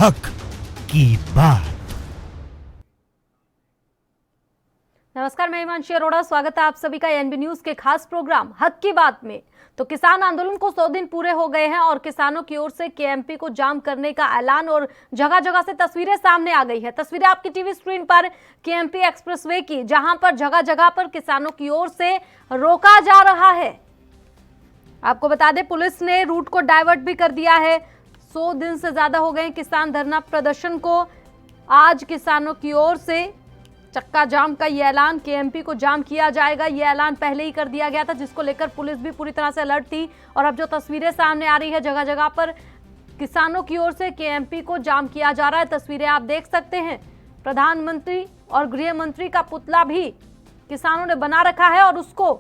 हक की बात। नमस्कार, मैं हिमांशी अरोड़ा, स्वागत है आप सभी का एनबी न्यूज के खास प्रोग्राम हक की बात में। तो किसान आंदोलन को 100 दिन पूरे हो गए हैं और किसानों की ओर से केएमपी को जाम करने का ऐलान और जगह जगह से तस्वीरें सामने आ गई है। तस्वीरें आपकी टीवी स्क्रीन पर केएमपी एक्सप्रेसवे की, जहां पर जगह जगह पर किसानों की ओर से रोका जा रहा है। आपको बता दें, पुलिस ने रूट को डाइवर्ट भी कर दिया है। 100 दिन से ज्यादा हो गए किसान धरना प्रदर्शन को। आज किसानों की ओर से चक्का जाम का ये ऐलान, केएमपी को जाम किया जाएगा, ये ऐलान पहले ही कर दिया गया था, जिसको लेकर पुलिस भी पूरी तरह से अलर्ट थी। और अब जो तस्वीरें सामने आ रही है, जगह जगह पर किसानों की ओर से केएमपी को जाम किया जा रहा है। तस्वीरें आप देख सकते हैं। प्रधानमंत्री और गृह मंत्री का पुतला भी किसानों ने बना रखा है और उसको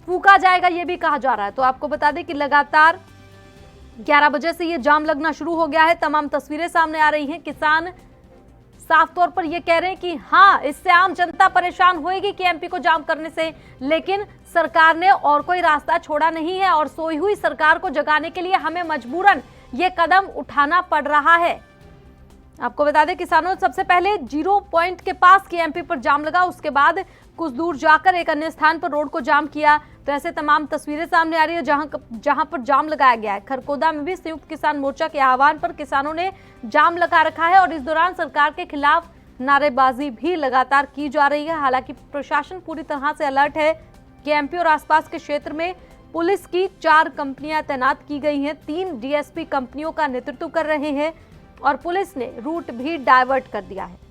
फूंका जाएगा, ये भी कहा जा रहा है। तो आपको बता दें कि लगातार 11 बजे से ये जाम लगना शुरू हो गया है। तमाम तस्वीरें सामने आ रही हैं। किसान साफ तौर पर ये कह रहे हैं कि हाँ, इससे आम जनता परेशान होएगी केएमपी को जाम करने से, लेकिन सरकार ने और कोई रास्ता छोड़ा नहीं है और सोई हुई सरकार को जगाने के लिए हमें मजबूरन ये कदम उठाना पड़ रहा है। आपको बता दें, किसानों ने सबसे पहले 0 पॉइंट के पास केएमपी पर जाम लगा, उसके बाद कुछ दूर जाकर एक अन्य स्थान पर रोड को जाम किया। तो ऐसे तमाम तस्वीरें सामने आ रही है जहां पर जाम लगाया गया है। खरगोदा में भी संयुक्त किसान मोर्चा के आह्वान पर किसानों ने जाम लगा रखा है और इस दौरान सरकार के खिलाफ नारेबाजी भी लगातार की जा रही है। हालांकि प्रशासन पूरी तरह से अलर्ट है। केएमपी और आसपास के क्षेत्र में पुलिस की 4 कंपनियां तैनात की गई हैं। 3 डीएसपी कंपनियों का नेतृत्व कर रहे हैं और पुलिस ने रूट भी डाइवर्ट कर दिया है।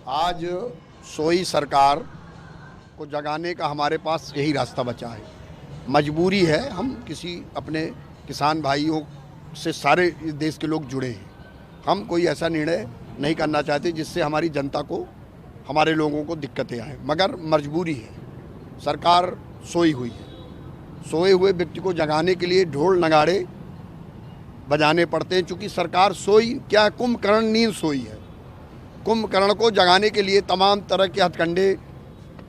आज सोई सरकार को जगाने का हमारे पास यही रास्ता बचा है। मजबूरी है, हम किसी अपने किसान भाइयों से सारे देश के लोग जुड़े हैं। हम कोई ऐसा निर्णय नहीं करना चाहते जिससे हमारी जनता को, हमारे लोगों को दिक्कतें आए, मगर मजबूरी है। सरकार सोई हुई है। सोए हुए व्यक्ति को जगाने के लिए ढोल नगाड़े बजाने पड़ते हैं। चूँकि सरकार सोई क्या, कुंभकर्ण नींद सोई है। कुंभकर्ण को जगाने के लिए तमाम तरह के हथकंडे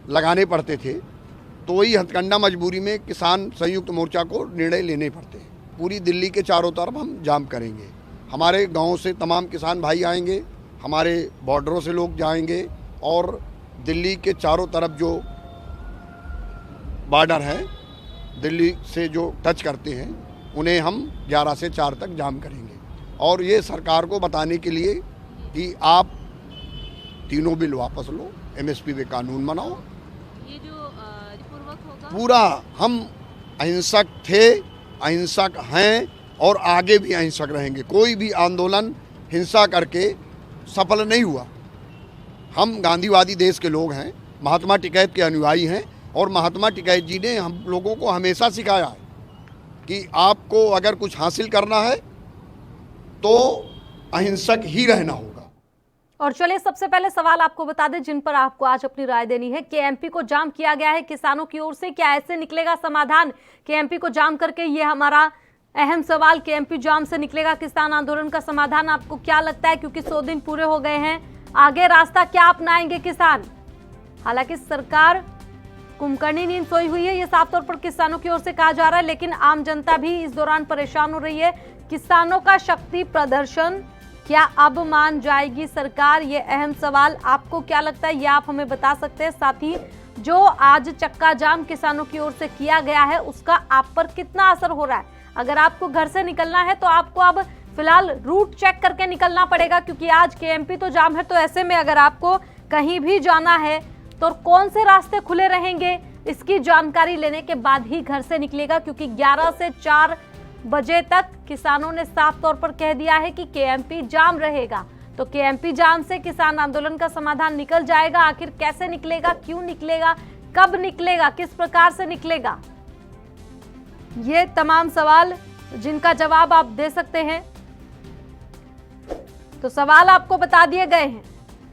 लगाने पड़ते थे, तो वही हथकंडा मजबूरी में किसान संयुक्त मोर्चा को निर्णय लेने पड़ते हैं। पूरी दिल्ली के चारों तरफ हम जाम करेंगे। हमारे गांव से तमाम किसान भाई आएंगे, हमारे बॉर्डरों से लोग जाएंगे और दिल्ली के चारों तरफ जो बॉर्डर हैं, दिल्ली से जो टच करते हैं, उन्हें हम 11 से 4 तक जाम करेंगे। और ये सरकार को बताने के लिए कि आप तीनों बिल वापस लो, एमएसपी पे कानून बनाओ। ये जो पूर्वक होगा, पूरा हम अहिंसक थे, अहिंसक हैं और आगे भी अहिंसक रहेंगे। कोई भी आंदोलन हिंसा करके सफल नहीं हुआ। हम गांधीवादी देश के लोग हैं, महात्मा टिकैत के अनुयायी हैं और महात्मा टिकैत जी ने हम लोगों को हमेशा सिखाया है कि आपको अगर कुछ हासिल करना है तो अहिंसक ही रहना होगा। और चलिए, सबसे पहले सवाल आपको बता दें जिन पर आपको आज अपनी राय देनी है। केएमपी को जाम किया गया है किसानों की ओर से, क्या ऐसे निकलेगा समाधान केएमपी को जाम करके? ये हमारा अहम सवाल। केएमपी जाम से निकलेगा किसान आंदोलन का समाधान? आपको क्या लगता है? क्योंकि 100 दिन पूरे हो गए हैं, आगे रास्ता क्या अपनाएंगे किसान? हालांकि सरकार कुंभकर्णी नींद सोई हुई है, ये साफ तौर पर किसानों की ओर से कहा जा रहा है, लेकिन आम जनता भी इस दौरान परेशान हो रही है। किसानों का शक्ति प्रदर्शन क्या अब मान जाएगी सरकार? ये अहम सवाल। आपको क्या लगता है, ये आप हमें बता सकते हैं। साथ ही जो आज चक्का जाम किसानों की ओर से किया गया है, उसका आप पर कितना असर हो रहा है? अगर आपको घर से निकलना है तो आपको अब फिलहाल रूट चेक करके निकलना पड़ेगा, क्योंकि आज केएमपी तो जाम है। तो ऐसे में अगर आपको कहीं भी जाना है तो कौन से रास्ते खुले रहेंगे, इसकी जानकारी लेने के बाद ही घर से निकलेगा, क्योंकि 11 से 4 बजे तक किसानों ने साफ तौर पर कह दिया है कि केएमपी जाम रहेगा। तो केएमपी जाम से किसान आंदोलन का समाधान निकल जाएगा? आखिर कैसे निकलेगा, क्यों निकलेगा, कब निकलेगा, किस प्रकार से निकलेगा? ये तमाम सवाल जिनका जवाब आप दे सकते हैं। तो सवाल आपको बता दिए गए हैं,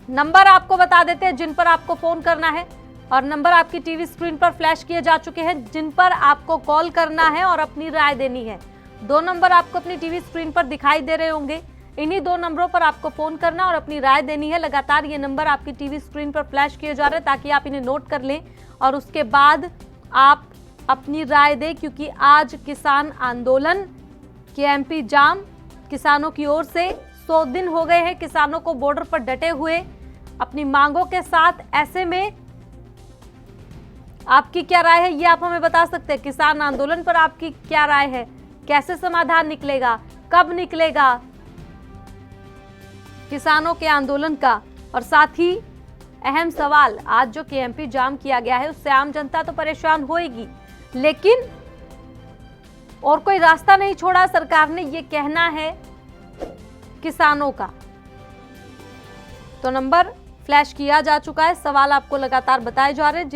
नंबर आपको बता देते हैं जिन पर आपको फोन करना है, और नंबर आपकी टीवी स्क्रीन पर फ्लैश किए जा चुके हैं जिन पर आपको कॉल करना है और अपनी राय देनी है। 2 नंबर आपको अपनी टीवी स्क्रीन पर दिखाई दे रहे होंगे। इन्हीं 2 नंबरों पर आपको फोन करना और अपनी राय देनी है। लगातार ये नंबर आपकी टीवी स्क्रीन पर फ्लैश किए जा रहे हैं ताकि आप इन्हें नोट कर लें और उसके बाद आप अपनी राय दें, क्योंकि आज किसान आंदोलन केएमपी जाम किसानों की ओर से 100 दिन हो गए हैं किसानों को बॉर्डर पर डटे हुए अपनी मांगों के साथ। ऐसे में आपकी क्या राय है, ये आप हमें बता सकते हैं। किसान आंदोलन पर आपकी क्या राय है, कैसे समाधान निकलेगा, कब निकलेगा किसानों के आंदोलन का? और साथ ही अहम सवाल, आज जो केएमपी जाम किया गया है उससे आम जनता तो परेशान होएगी, लेकिन और कोई रास्ता नहीं छोड़ा सरकार ने, ये कहना है किसानों का। तो नंबर फ्लैश किया जा चुका है, सवाल आपको लगातार बताए जा रहे हैं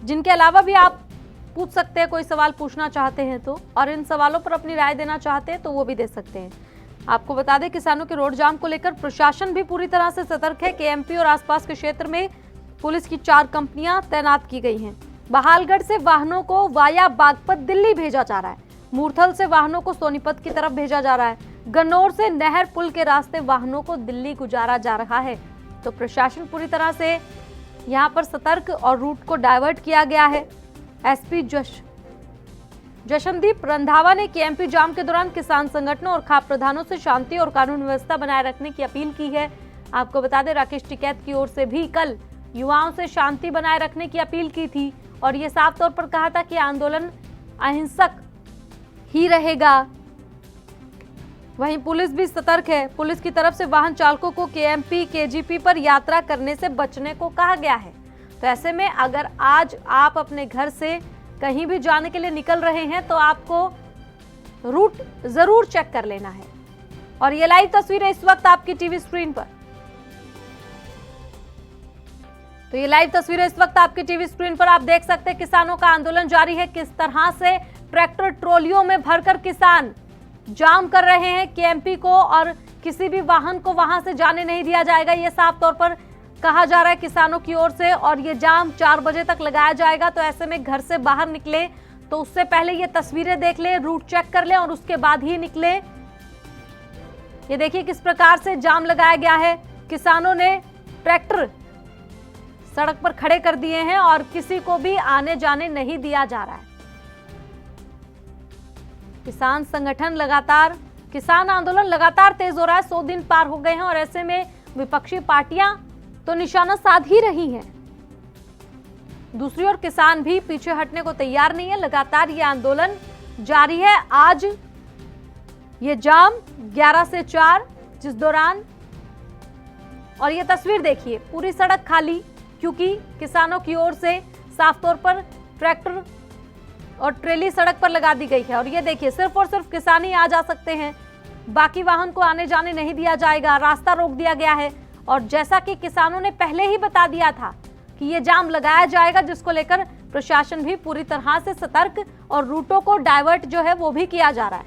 जिनके अलावा भी आप पूछ सकते हैं, कोई सवाल पूछना चाहते हैं तो, और इन सवालों पर अपनी राय देना चाहते हैं तो वो भी दे सकते हैं। आपको बता दें, किसानों के रोड जाम को लेकर प्रशासन भी पूरी तरह से सतर्क है। केएमपी और आसपास के क्षेत्र में पुलिस की 4 कंपनियां तैनात की गई हैं। बहालगढ़ से वाहनों को वाया बागपत दिल्ली भेजा जा रहा है। मूर्थल से वाहनों को सोनीपत की तरफ भेजा जा रहा है। गन्नौर से नहर पुल के रास्ते वाहनों को दिल्ली गुजारा जा रहा है। तो प्रशासन पूरी तरह से यहां पर सतर्क और रूट को डाइवर्ट किया गया है। एसपी जशनदीप रंधावा ने केएमपी जाम के दौरान किसान संगठनों और खाप प्रधानों से शांति और कानून व्यवस्था बनाए रखने की अपील की है। आपको बता दें, राकेश टिकैत की ओर से भी कल युवाओं से शांति बनाए रखने की अपील की थी और ये साफ तौर पर कहा था कि आंदोलन अहिंसक ही रहेगा। वहीं पुलिस भी सतर्क है। पुलिस की तरफ से वाहन चालकों को केएमपी केजीपी पर यात्रा करने से बचने को कहा गया है। तो ऐसे में अगर आज आप अपने घर से कहीं भी जाने के लिए निकल रहे हैं तो आपको रूट जरूर चेक कर लेना है। और ये लाइव तस्वीरें इस वक्त आपकी टीवी स्क्रीन पर, तो ये लाइव तस्वीरें इस वक्त आपकी टीवी स्क्रीन पर आप देख सकते हैं। किसानों का आंदोलन जारी है। किस तरह से ट्रैक्टर ट्रॉलियों में भरकर किसान जाम कर रहे हैं केएमपी को, और किसी भी वाहन को वहां से जाने नहीं दिया जाएगा, ये साफ तौर पर कहा जा रहा है किसानों की ओर से। और ये जाम 4 बजे तक लगाया जाएगा। तो ऐसे में घर से बाहर निकले तो उससे पहले ये तस्वीरें देख ले, रूट चेक कर ले और उसके बाद ही निकले। ये देखिए किस प्रकार से जाम लगाया गया है। किसानों ने ट्रैक्टर सड़क पर खड़े कर दिए हैं और किसी को भी आने जाने नहीं दिया जा रहा है। किसान संगठन लगातार, किसान आंदोलन लगातार तेज हो रहा है। 100 दिन पार हो गए हैं और ऐसे में विपक्षी पार्टियां तो निशाना साध ही रही हैं। दूसरी ओर किसान भी पीछे हटने को तैयार नहीं है। लगातार ये आंदोलन जारी है। आज ये जाम 11 से 4, जिस दौरान, और ये तस्वीर देखिए, पूरी सड़क खाली, क्योंकि किसानों की ओर से साफ तौर पर ट्रैक्टर और ट्रेली सड़क पर लगा दी गई है। और ये देखिए, सिर्फ और सिर्फ किसान ही आ जा सकते हैं, बाकी वाहन को आने जाने नहीं दिया जाएगा, रास्ता रोक दिया गया है। और जैसा कि किसानों ने पहले ही बता दिया था कि ये जाम लगाया जाएगा, जिसको लेकर प्रशासन भी पूरी तरह से सतर्क और रूटों को डाइवर्ट जो है वो भी किया जा रहा है।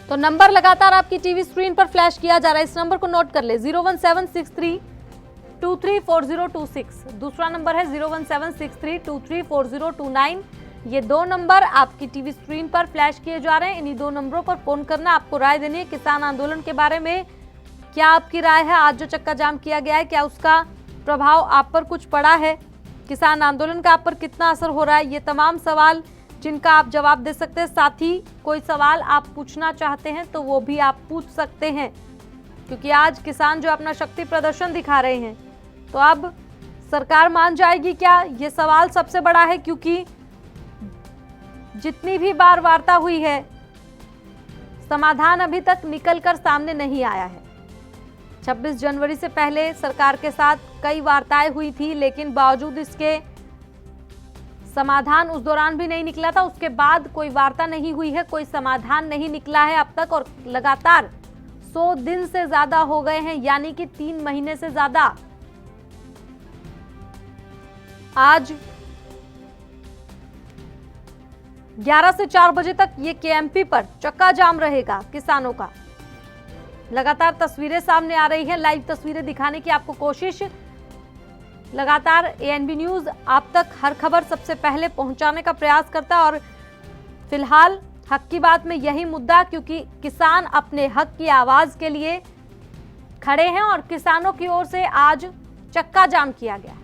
तो नंबर लगातार आपकी टीवी स्क्रीन पर फ्लैश किया जा रहा है, इस नंबर को नोट कर ले, 01763234026। दूसरा नंबर है 01763234029। ये 2 नंबर आपकी टीवी स्क्रीन पर फ्लैश किए जा रहे हैं। इन्हीं 2 नंबरों पर फोन करना, आपको राय देनी है किसान आंदोलन के बारे में। क्या आपकी राय है, आज जो चक्का जाम किया गया है, क्या उसका प्रभाव आप पर कुछ पड़ा है? किसान आंदोलन का आप पर कितना असर हो रहा है? ये तमाम सवाल जिनका आप जवाब दे सकते हैं। साथ ही कोई सवाल आप पूछना चाहते हैं तो वो भी आप पूछ सकते हैं, क्योंकि आज किसान जो अपना शक्ति प्रदर्शन दिखा रहे हैं, तो अब सरकार मान जाएगी क्या, ये सवाल सबसे बड़ा है। क्योंकि जितनी भी बार वार्ता हुई है, समाधान अभी तक निकलकर सामने नहीं आया है। 26 जनवरी से पहले सरकार के साथ कई वार्ताएं हुई थी, लेकिन बावजूद इसके समाधान उस दौरान भी नहीं निकला था। उसके बाद कोई वार्ता नहीं हुई है, कोई समाधान नहीं निकला है अब तक। और लगातार 100 दिन से ज्यादा हो गए हैं, यानी कि 3 महीने से ज्यादा। आज 11 से 4 बजे तक ये केएमपी पर चक्का जाम रहेगा किसानों का। लगातार तस्वीरें सामने आ रही हैं, लाइव तस्वीरें दिखाने की आपको कोशिश लगातार एएनबी न्यूज आप तक हर खबर सबसे पहले पहुंचाने का प्रयास करता है। और फिलहाल हक की बात में यही मुद्दा, क्योंकि किसान अपने हक की आवाज के लिए खड़े हैं और किसानों की ओर से आज चक्का जाम किया गया।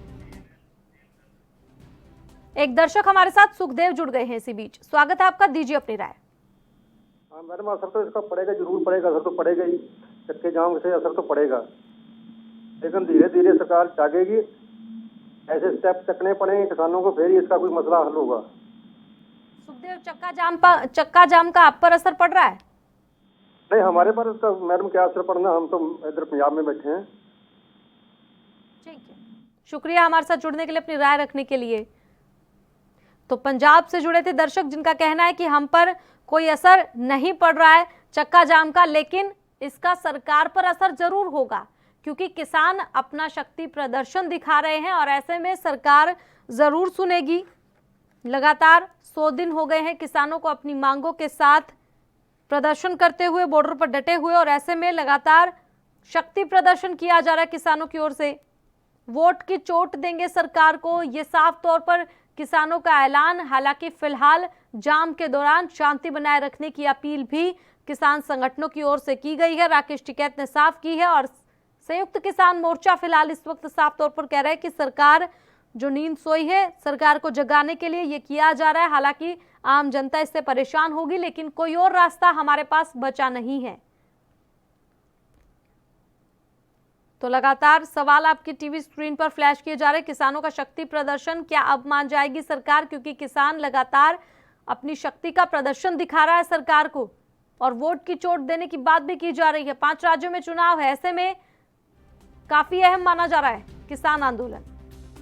एक दर्शक हमारे साथ सुखदेव जुड़ गए हैं इसी बीच। स्वागत है आपका, दीजिए अपनी राय। हाँ मैडम, असर तो इसका पड़ेगा, जरूर पड़ेगा, असर तो पड़ेगा ही। चक्के जाम से असर तो पड़ेगा, लेकिन धीरे धीरे सरकार जागेगी। ऐसे स्टेप चकने पड़ेंगे किसानों को, फिर इसका कोई मसला हल होगा। सुखदेव, चक्का जाम का आप पर असर पड़ रहा है? नहीं, हमारे पर तो मैडम क्या असर पड़ना, हम तो इधर पंजाब में बैठे हैं। ठीक है, शुक्रिया हमारे साथ जुड़ने के लिए, अपनी राय रखने के लिए। तो पंजाब से जुड़े थे दर्शक जिनका कहना है कि हम पर कोई असर नहीं पड़ रहा है चक्का जाम का, लेकिन इसका सरकार पर असर जरूर होगा क्योंकि किसान अपना शक्ति प्रदर्शन दिखा रहे हैं और ऐसे में सरकार जरूर सुनेगी। लगातार 100 दिन हो गए हैं किसानों को अपनी मांगों के साथ प्रदर्शन करते हुए, बॉर्डर पर डटे हुए, और ऐसे में लगातार शक्ति प्रदर्शन किया जा रहा है किसानों की ओर से। वोट की चोट देंगे सरकार को, ये साफ तौर पर किसानों का ऐलान। हालांकि फिलहाल जाम के दौरान शांति बनाए रखने की अपील भी किसान संगठनों की ओर से की गई है। राकेश टिकैत ने साफ की है और संयुक्त किसान मोर्चा फिलहाल इस वक्त साफ तौर पर कह रहा है कि सरकार जो नींद सोई है, सरकार को जगाने के लिए ये किया जा रहा है। हालांकि आम जनता इससे परेशान होगी, लेकिन कोई और रास्ता हमारे पास बचा नहीं है। तो लगातार सवाल आपकी टीवी स्क्रीन पर फ्लैश किए जा रहे हैं। किसानों का शक्ति प्रदर्शन, क्या अब मान जाएगी सरकार? क्योंकि किसान लगातार अपनी शक्ति का प्रदर्शन दिखा रहा है सरकार को, और वोट की चोट देने की बात भी की जा रही है। 5 राज्यों में चुनाव है, ऐसे में काफी अहम माना जा रहा है किसान आंदोलन।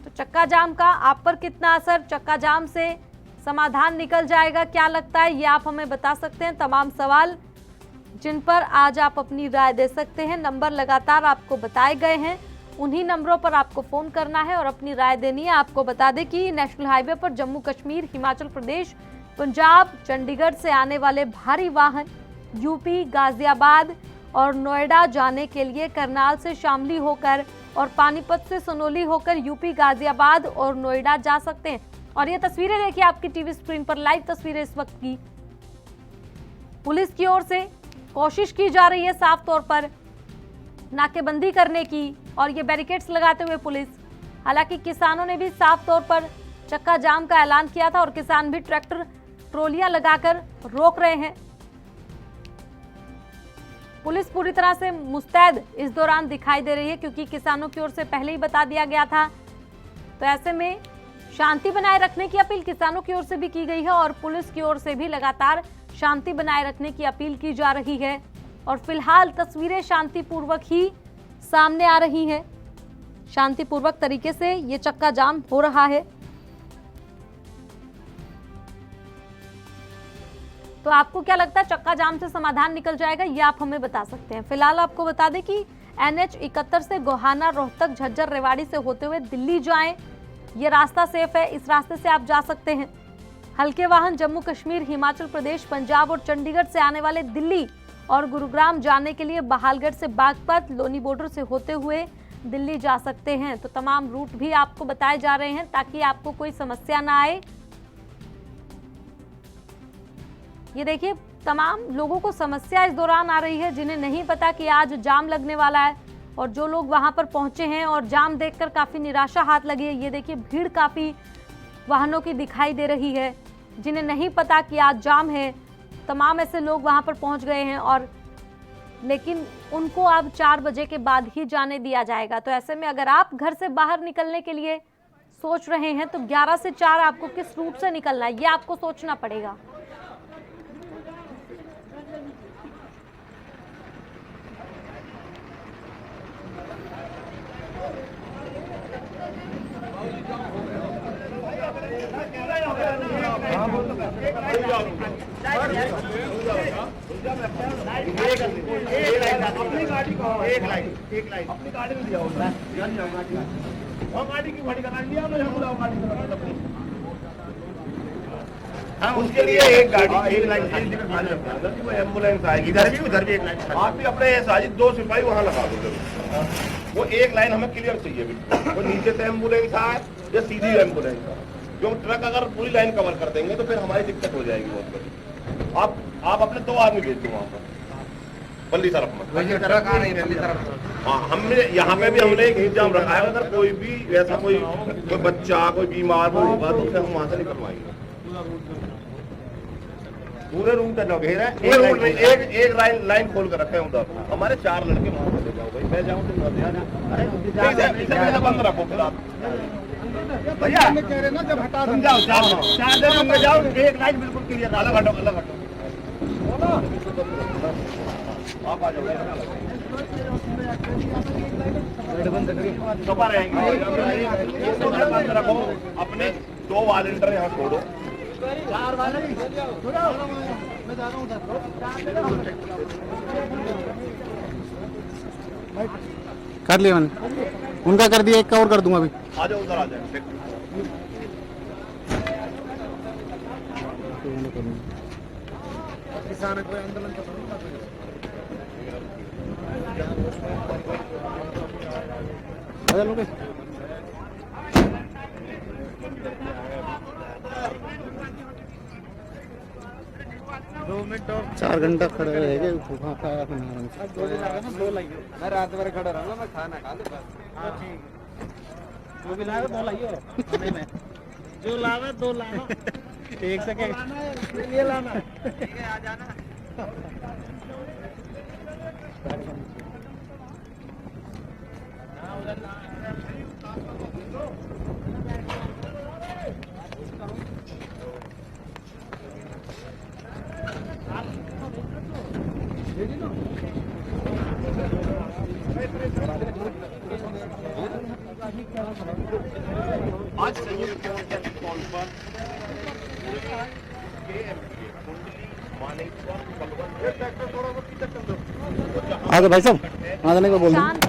तो चक्का जाम का आप पर कितना असर, चक्का जाम से समाधान निकल जाएगा, क्या लगता है, ये आप हमें बता सकते हैं। तमाम सवाल जिन पर आज आप अपनी राय दे सकते हैं, नंबर लगातार आपको बताए गए हैं, उन्हीं नंबरों पर आपको फोन करना है और अपनी राय देनी है। आपको बता दें कि नेशनल हाईवे पर जम्मू कश्मीर, हिमाचल प्रदेश, पंजाब, चंडीगढ़ से आने वाले भारी वाहन यूपी, गाजियाबाद और नोएडा जाने के लिए करनाल से शामली होकर और पानीपत से सोनोली होकर यूपी, गाजियाबाद और नोएडा जा सकते हैं। और ये तस्वीरें देखिए आपकी टीवी स्क्रीन पर, लाइव तस्वीरें इस वक्त की। पुलिस की ओर से कोशिश की जा रही है साफ तौर पर नाकेबंदी करने की और ये बैरिकेड्स लगाते हुए पुलिस। हालांकि किसानों ने भी साफ तौर पर चक्का जाम का ऐलान किया था और किसान भी ट्रैक्टर ट्रॉलियां लगाकर रोक रहे हैं। पुलिस पूरी तरह से मुस्तैद इस दौरान दिखाई दे रही है क्योंकि किसानों की ओर से पहले ही बता दिया गया था। तो ऐसे में शांति बनाए रखने की अपील किसानों की ओर से भी की गई है और पुलिस की ओर से भी लगातार शांति बनाए रखने की अपील की जा रही है। और फिलहाल तस्वीरें शांतिपूर्वक ही सामने आ रही हैं। शांतिपूर्वक तरीके से ये चक्का जाम हो रहा है। तो आपको क्या लगता है, चक्का जाम से समाधान निकल जाएगा, ये आप हमें बता सकते हैं। फिलहाल आपको बता दें कि NH 71 से गोहाना, रोहतक, झज्जर, रेवाड़ी से होते हुए दिल्ली जाएं, ये रास्ता सेफ है, इस रास्ते से आप जा सकते हैं। हल्के वाहन जम्मू कश्मीर, हिमाचल प्रदेश, पंजाब और चंडीगढ़ से आने वाले दिल्ली और गुरुग्राम जाने के लिए बहालगढ़ से बागपत, लोनी बॉर्डर से होते हुए दिल्ली जा सकते हैं। तो तमाम रूट भी आपको बताए जा रहे हैं ताकि आपको कोई समस्या ना आए। ये देखिए, तमाम लोगों को समस्या इस दौरान आ रही है जिन्हें नहीं पता कि आज जाम लगने वाला है, और जो लोग वहां पर पहुंचे हैं और जाम देखकर काफी निराशा हाथ लगी है। ये देखिए, भीड़ काफी वाहनों की दिखाई दे रही है जिन्हें नहीं पता कि आज जाम है। तमाम ऐसे लोग वहां पर पहुंच गए हैं और लेकिन उनको अब 4 बजे के बाद ही जाने दिया जाएगा। तो ऐसे में अगर आप घर से बाहर निकलने के लिए सोच रहे हैं तो 11 से 4 आपको किस रूट से निकलना है, ये आपको सोचना पड़ेगा। एक लाइन अपनी गाड़ी में जाओ गाड़ी की गाड़ी करा लिया हाँ, उसके लिए एक गाड़ी, एक लाइन वो एम्बुलेंस आएगी, इधर भी एक लाइन। आप भी अपने साजिद 2 सिपाही वहाँ लगा दो, वो एक लाइन हमें क्लियर चाहिए बिल्कुल। वो नीचे से एम्बुलेंस आए या सीधी एम्बुलेंस आए, जो ट्रक अगर पूरी लाइन कवर कर देंगे तो फिर हमारी दिक्कत हो जाएगी बहुत बड़ी। आप अपने 2 आदमी भेज दो वहाँ पर। पल्ली तरफ में। हाँ, हमने यहाँ पे भी हमने एक इंतजाम रखा है, अगर कोई भी ऐसा कोई बच्चा कोई बीमार होगा तो उसे हम वहाँ से निकलवाएंगे। पूरे रूम का जो घेरा है, एक लाइन खोल कर रखे हैं उधर। हमारे 4 लड़के वहाँ से ले जाओ भाई, मैं जाऊँ तुम इसे बंद रखो फिलहाल भैया। जब हटा जाओ 4 जगह में जाओ, एक लाइन बिल्कुल क्लियर, अलग हटो अलग हटो। आप आ जाओ, दोबारा आएंगे। बंद रखो, अपने 2 वॉलंटियर यहाँ छोड़ो। कर लिया मैंने, उनका कर दिया, एक का और कर दूंगा अभी। आ जाओ उधर आ जाए। किसान कोई आंदोलन लोगे 2 मिनट और 4 घंटा खड़े रहेंगे। मैं रात भर खड़ा रहूंगा, मैं खाना खा लूँ। जो भी लावे 2 लाइयो, जो लावे 2 लाना। एक सेकंड ये लाना, ठीक है आ जाना। आज संयुक्त कॉल पर आगे भाई साहब आ जाने को बोल शांत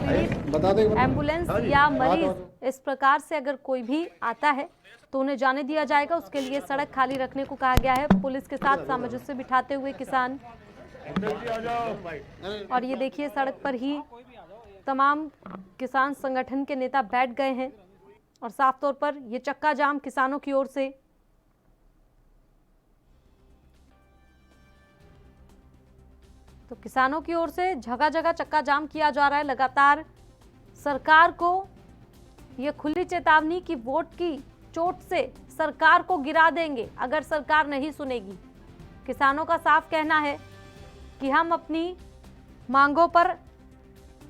बता दो। एम्बुलेंस या मरीज इस प्रकार से अगर कोई भी आता है तो उन्हें जाने दिया जाएगा। उसके लिए सड़क खाली रखने को कहा गया है। पुलिस के साथ सामंजस्य बिठाते हुए किसान, और ये देखिए सड़क पर ही तमाम किसान संगठन के नेता बैठ गए हैं और साफ तौर पर ये चक्का जाम किसानों की ओर से। तो किसानों की ओर से जगह जगह चक्का जाम किया जा रहा है। लगातार सरकार को ये खुली चेतावनी की वोट की चोट से सरकार को गिरा देंगे अगर सरकार नहीं सुनेगी। किसानों का साफ कहना है कि हम अपनी मांगों पर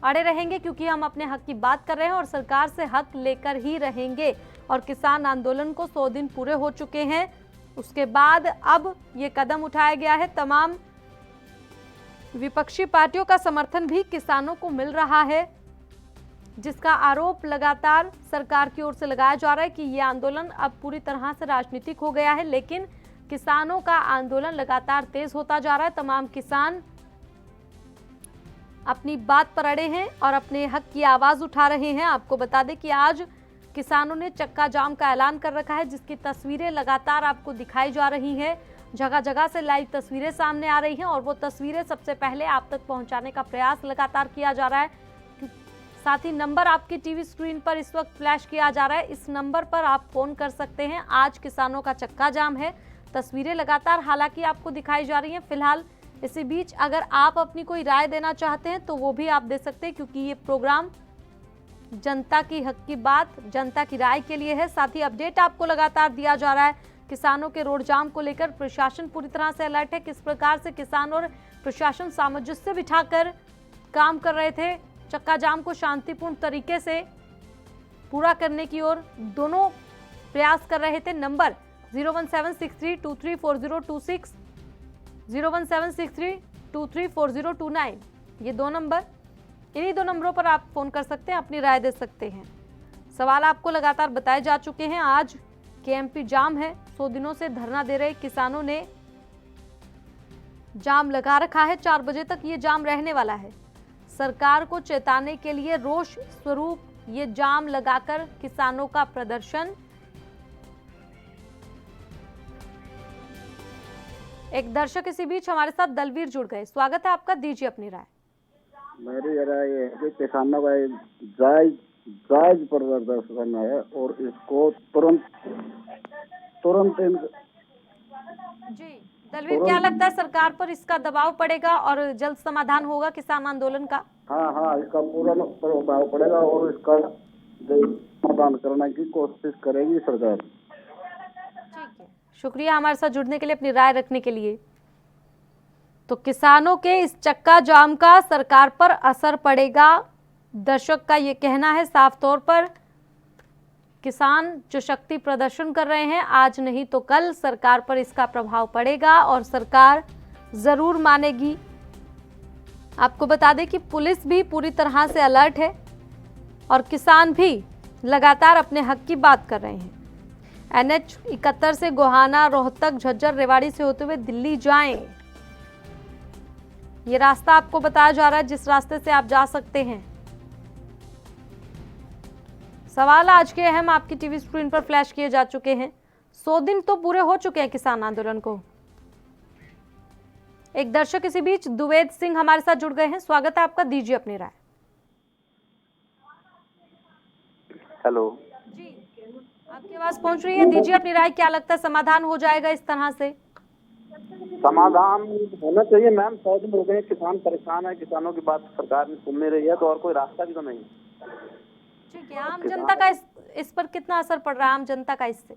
अड़े रहेंगे क्योंकि हम अपने हक की बात कर रहे हैं और सरकार से हक लेकर ही रहेंगे। और किसान आंदोलन को 100 दिन पूरे हो चुके हैं, उसके बाद अब ये कदम उठाया गया है। तमाम विपक्षी पार्टियों का समर्थन भी किसानों को मिल रहा है, जिसका आरोप लगातार सरकार की ओर से लगाया जा रहा है कि ये आंदोलन अब पूरी तरह से राजनीतिक हो गया है। लेकिन किसानों का आंदोलन लगातार तेज होता जा रहा है। तमाम किसान अपनी बात पर अड़े हैं और अपने हक की आवाज उठा रहे हैं। आपको बता दें कि आज किसानों ने चक्का जाम का ऐलान कर रखा है, जिसकी तस्वीरें लगातार आपको दिखाई जा रही हैं। जगह जगह से लाइव तस्वीरें सामने आ रही हैं और वो तस्वीरें सबसे पहले आप तक पहुंचाने का प्रयास लगातार किया जा रहा है। साथ ही नंबर आपकी टीवी स्क्रीन पर इस वक्त फ्लैश किया जा रहा है, इस नंबर पर आप फोन कर सकते हैं। आज किसानों का चक्का जाम है। तस्वीरें लगातार हालांकि आपको दिखाई जा रही हैं। फिलहाल इसी बीच अगर आप अपनी कोई राय देना चाहते हैं तो वो भी आप दे सकते हैं, क्योंकि ये प्रोग्राम जनता की हक की बात, जनता की राय के लिए है। साथ ही अपडेट आपको लगातार दिया जा रहा है। किसानों के रोड जाम को लेकर प्रशासन पूरी तरह से अलर्ट है। किस प्रकार से किसान और प्रशासन सामंजस्य बिठाकर काम कर रहे थे, चक्का जाम को शांतिपूर्ण तरीके से पूरा करने की ओर दोनों प्रयास कर रहे थे। नंबर 01763234026, 01763234029, ये 2 नंबर, इन्हीं 2 नंबरों पर आप फोन कर सकते हैं, अपनी राय दे सकते हैं। सवाल आपको लगातार बताए जा चुके हैं। आज केएमपी जाम है। 100 दिनों से धरना दे रहे किसानों ने जाम लगा रखा है। 4 बजे तक ये जाम रहने वाला है। सरकार को चेताने के लिए रोष स्वरूप ये जाम लगाकर किसानों का प्रदर्शन। एक दर्शक इसी बीच हमारे साथ दलवीर जुड़ गए। स्वागत है आपका, दीजिए अपनी राय। मेरी राय ये है कि किसानों का जायज प्रदर्शन है और इसको तुरंत जी दलवीर, क्या लगता है सरकार पर इसका दबाव पड़ेगा और जल्द समाधान होगा किसान आंदोलन का? हाँ, इसका पूरा प्रभाव पड़ेगा और इसका समाधान करने की कोशिश करेगी सरकार। ठीक है, शुक्रिया हमारे साथ जुड़ने के लिए, अपनी राय रखने के लिए। तो किसानों के इस चक्का जाम का सरकार पर असर पड़ेगा, दर्शक का ये कहना है। साफ तौर पर किसान जो शक्ति प्रदर्शन कर रहे हैं, आज नहीं तो कल सरकार पर इसका प्रभाव पड़ेगा और सरकार जरूर मानेगी। आपको बता दें कि पुलिस भी पूरी तरह से अलर्ट है और किसान भी लगातार अपने हक की बात कर रहे हैं। NH 71 से गोहाना, रोहतक, झज्जर, रेवाड़ी से होते हुए दिल्ली जाएं, ये रास्ता आपको बताया जा रहा है जिस रास्ते से आप जा सकते हैं। सवाल आज के अहम आपकी टीवी स्क्रीन पर फ्लैश किए जा चुके हैं। 100 दिन तो पूरे हो चुके हैं किसान आंदोलन को। एक दर्शक इसी बीच दुवेद सिंह हमारे साथ जुड़ गए हैं, स्वागत है आपका, दीजिए अपनी राय। हेलो जी, आपकी आवाज पहुंच रही है, दीजिए अपनी राय। क्या लगता है समाधान हो जाएगा इस तरह से? समाधान होना चाहिए मैम। 100 दिन हो गए, किसान परेशान है, किसानों की बात सरकार सुन नहीं रही है, तो और कोई रास्ता भी तो नहीं। ठीक है, आम जनता का इस पर कितना असर पड़ रहा है, आम जनता का इससे?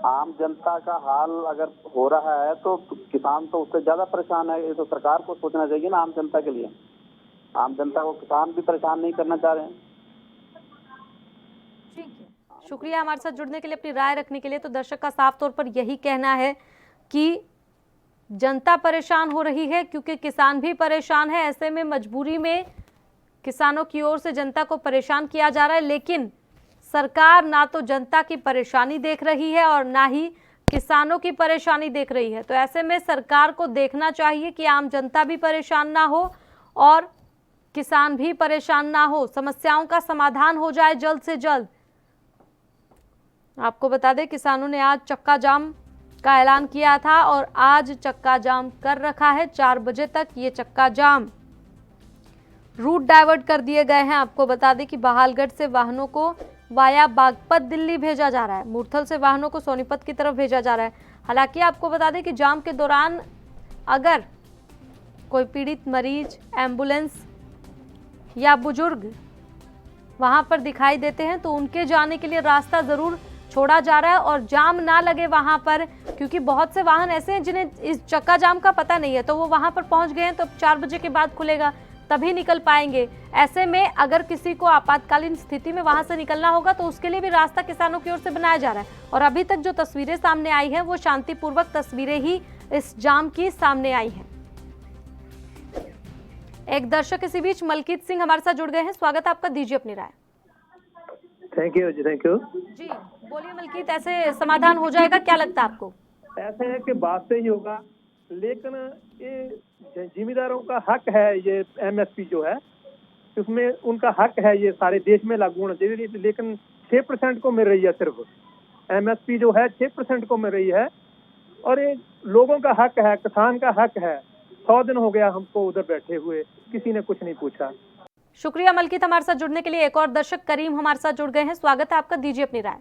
आम जनता का हाल अगर हो रहा है तो किसान तो उससे ज्यादा परेशान है। ये तो सरकार को सोचना चाहिए ना आम जनता के लिए। आम जनता को किसान भी परेशान नहीं करना चाह रहे हैं। ठीक है, शुक्रिया हमारे साथ जुड़ने के लिए, अपनी राय रखने के लिए। तो दर्शक का साफ तौर पर यही कहना है कि जनता परेशान हो रही है क्योंकि किसान भी परेशान है। ऐसे में मजबूरी में किसानों की ओर से जनता को परेशान किया जा रहा है, लेकिन सरकार ना तो जनता की परेशानी देख रही है और ना ही किसानों की परेशानी देख रही है। तो ऐसे में सरकार को देखना चाहिए कि आम जनता भी परेशान ना हो और किसान भी परेशान ना हो, समस्याओं का समाधान हो जाए जल्द से जल्द। आपको बता दें किसानों ने आज चक्का जाम का ऐलान किया था और आज चक्का जाम कर रखा है। 4 बजे तक ये चक्का जाम, रूट डाइवर्ट कर दिए गए हैं। आपको बता दें कि बहालगढ़ से वाहनों को वाया बागपत दिल्ली भेजा जा रहा है, मूर्थल से वाहनों को सोनीपत की तरफ भेजा जा रहा है। हालांकि आपको बता दें कि जाम के दौरान अगर कोई पीड़ित मरीज, एम्बुलेंस या बुजुर्ग वहां पर दिखाई देते हैं तो उनके जाने के लिए रास्ता जरूर छोड़ा जा रहा है और जाम ना लगे वहां पर, क्योंकि बहुत से वाहन ऐसे हैं जिन्हें इस चक्का जाम का पता नहीं है, तो वो वहां पर पहुंच गए हैं तो 4 बजे के बाद खुलेगा तभी निकल पाएंगे। ऐसे में अगर किसी को आपातकालीन स्थिति में वहां से निकलना होगा तो उसके लिए भी रास्ता किसानों की ओर से बनाया जा रहा है। और अभी तक जो तस्वीरें सामने आई हैं वो शांतिपूर्वक तस्वीरें ही इस जाम की सामने आई हैं। एक दर्शक इसी बीच मलकीत सिंह हमारे साथ जुड़ गए हैं, स्वागत है आपका, दीजिए अपनी राय। Thank you ji, thank you ji, बोलिए मलकीत, ऐसे समाधान हो जाएगा, क्या लगता है आपको? ऐसे है कि बात से ही होगा, लेकिन ये जिम्मेदारों का हक है, ये MSP जो है उसमें उनका हक है, ये सारे देश में लागू होना चाहिए, लेकिन 6% को मिल रही है। सिर्फ MSP जो है 6% को मिल रही है और ये लोगों का हक है, किसान का हक है। 100 दिन हो गया हमको उधर बैठे हुए, किसी ने कुछ नहीं पूछा। शुक्रिया मलकीत हमारे साथ जुड़ने के लिए। एक और दर्शक करीम हमारे साथ जुड़ गए हैं, स्वागत है आपका, दीजिए अपनी राय।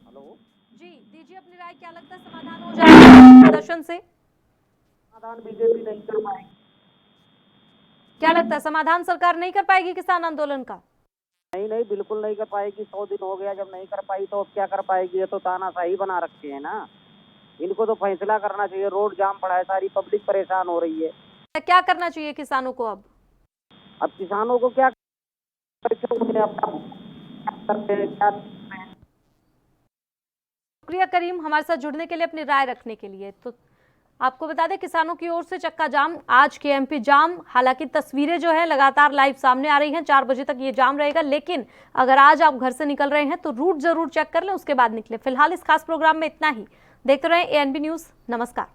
हेलो जी, दीजिए अपनी राय, क्या लगता है समाधान हो जाएगा प्रदर्शन से? समाधान बीजेपी नहीं कर पाएगी। क्या लगता है समाधान सरकार नहीं कर पाएगी किसान आंदोलन का? नहीं, बिल्कुल नहीं कर पाएगी। 100 दिन हो गया, जब नहीं कर पाई तो अब क्या कर पाएगी? ये तो तानाशाही बना रखे है ना, इनको तो फैसला करना चाहिए। रोड जाम पड़ा है, सारी पब्लिक परेशान हो रही है। क्या करना चाहिए किसानों को अब? अब किसानों को क्या शुक्रिया करीम हमारे साथ जुड़ने के लिए, अपनी राय रखने के लिए। तो आपको बता दें किसानों की ओर से चक्का जाम, आज के MP जाम, हालांकि तस्वीरें जो है लगातार लाइव सामने आ रही हैं। 4 बजे तक ये जाम रहेगा, लेकिन अगर आज आप घर से निकल रहे हैं तो रूट जरूर चेक कर लें, उसके बाद निकले। फिलहाल इस खास प्रोग्राम में इतना ही। देखते रहें ANB न्यूज़, नमस्कार।